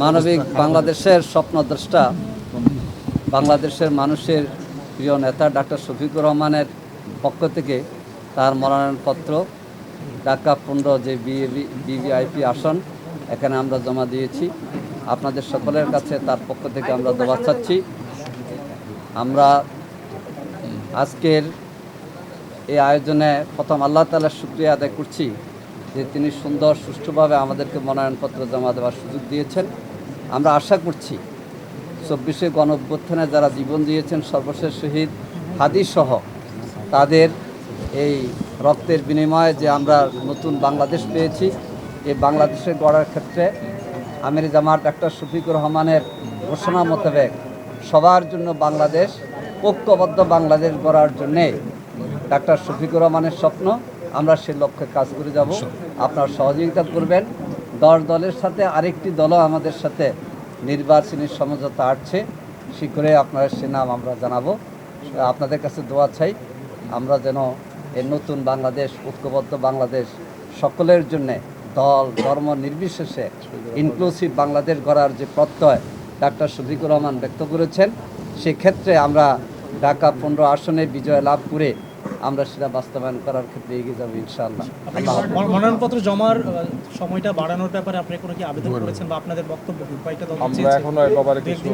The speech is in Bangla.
মানবিক বাংলাদেশের স্বপ্নদ্রষ্টা, বাংলাদেশের মানুষের প্রিয় নেতা ডাক্তার শফিকুর রহমানের পক্ষ থেকে তার মনোনয়নপত্র ঢাকা 15 যে ভিভিআইপি আসন এখানে আমরা জমা দিয়েছি। আপনাদের সকলের কাছে তার পক্ষ থেকে আমরা দোয়া চাচ্ছি। আমরা আজকের এই আয়োজনে প্রথম আল্লাহ তাআলার শুকরিয়া আদায় করছি যে তিনি সুন্দর সুষ্ঠুভাবে আমাদেরকে মনোনয়নপত্র জমা দেওয়ার সুযোগ দিয়েছেন। আমরা আশা করছি 24শে গণঅভ্যুত্থানে যারা জীবন দিয়েছেন, সর্বশেষ শহীদ হাদিসহ তাদের এই রক্তের বিনিময়ে যে আমরা নতুন বাংলাদেশ পেয়েছি, এই বাংলাদেশের গড়ার ক্ষেত্রে আমির জামাত ডাক্তার শফিকুর রহমানের ঘোষণা মোতাবেক সবার জন্য বাংলাদেশ, ঐক্যবদ্ধ বাংলাদেশ গড়ার জন্যে ডাক্তার শফিকুর রহমানের স্বপ্ন, আমরা সে লক্ষ্যে কাজ করে যাব। আপনারা সহযোগিতা করবেন। 10 দলের সাথে আরেকটি দলও আমাদের সাথে নির্বাচনী সমঝোতা আসছে, শীঘ্রই আপনারা সে নাম আমরা জানাবো। আপনাদের কাছে দোয়া চাই আমরা যেন এই নতুন বাংলাদেশ, ঐক্যবদ্ধ বাংলাদেশ, সকলের জন্যে দল ধর্ম নির্বিশেষে ইনক্লুসিভ বাংলাদেশ গড়ার যে প্রত্যয় ডাক্তার শফিকুর রহমান ব্যক্ত করেছেন, সেক্ষেত্রে আমরা ঢাকা 15 আসনে বিজয় লাভ করে আমরা সেটা বাস্তবায়ন করার ক্ষেত্রে এগিয়ে যাবো ইনশাআল্লাহ। মনোনয়নপত্র জমার সময়টা বাড়ানোর ব্যাপারে আপনি কোনো কি আবেদন করেছেন বা আপনাদের বক্তব্য কি? আমরা এখনো এ ব্যাপারে কিছু